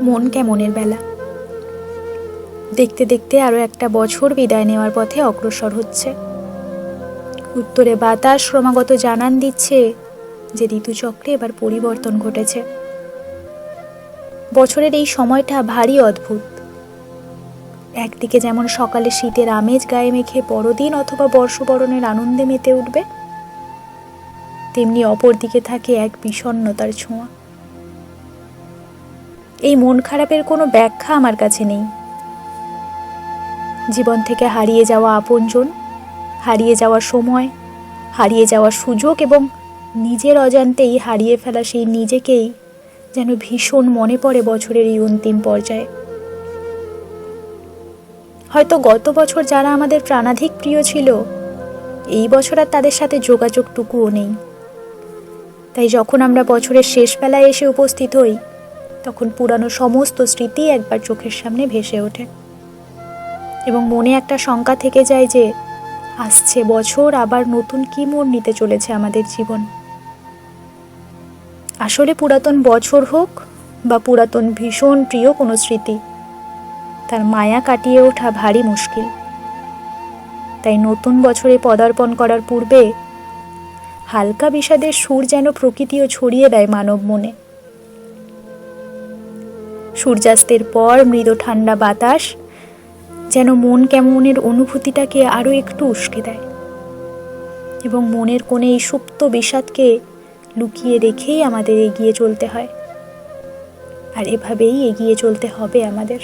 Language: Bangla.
মন কেমনের বেলা। দেখতে দেখতে আরো একটা বছর বিদায় নেওয়ার পথে অগ্রসর হচ্ছে। উত্তরে বাতাস ক্রমাগত জানান দিচ্ছে যে ঋতুচক্রে এবার পরিবর্তন ঘটেছে। বছরের এই সময়টা ভারী অদ্ভুত। একদিকে যেমন সকালে শীতের আমেজ গায়ে মেখে বড়দিন অথবা বর্ষবরণের আনন্দে মেতে উঠবে, তেমনি অপরদিকে থাকে এক বিষণ্ণতার ছোঁয়া। এই মন খারাপের কোনো ব্যাখ্যা আমার কাছে নেই। জীবন থেকে হারিয়ে যাওয়া আপনজন, হারিয়ে যাওয়া সময়, হারিয়ে যাওয়া সুযোগ এবং নিজের অজান্তেই হারিয়ে ফেলা সেই নিজেকেই যেন ভীষণ মনে পড়ে বছরের এই অন্তিম পর্যায়ে। হয়তো গত বছর যারা আমাদের প্রাণাধিক প্রিয় ছিল, এই বছর আর তাদের সাথে যোগাযোগটুকুও নেই। তাই যখন আমরা বছরের শেষ বেলায় এসে উপস্থিত হই, তখন পুরানো সমস্ত স্মৃতি একবার চোখের সামনে ভেসে ওঠে এবং মনে একটা শঙ্কা থেকে যায় যে আসছে বছর আবার নতুন কি মোড় নিতে চলেছে আমাদের জীবন। আসলে পুরাতন বছর হোক বা পুরাতন ভীষণ প্রিয় কোনো স্মৃতি, তার মায়া কাটিয়ে ওঠা ভারী মুশকিল। তাই নতুন বছরে পদার্পণ করার পূর্বে হালকা বিষাদের সুর যেন প্রকৃতিও ছড়িয়ে দেয় মানব মনে। সূর্যাস্তের পর মৃদু ঠান্ডা বাতাস যেন মন কেমনের অনুভূতিটাকে আরো একটু উস্কে দেয় এবং মনের কোণে এই সুপ্ত বিষাদকে লুকিয়ে রেখেই আমাদের এগিয়ে চলতে হয়। আর এভাবেই এগিয়ে চলতে হবে আমাদের।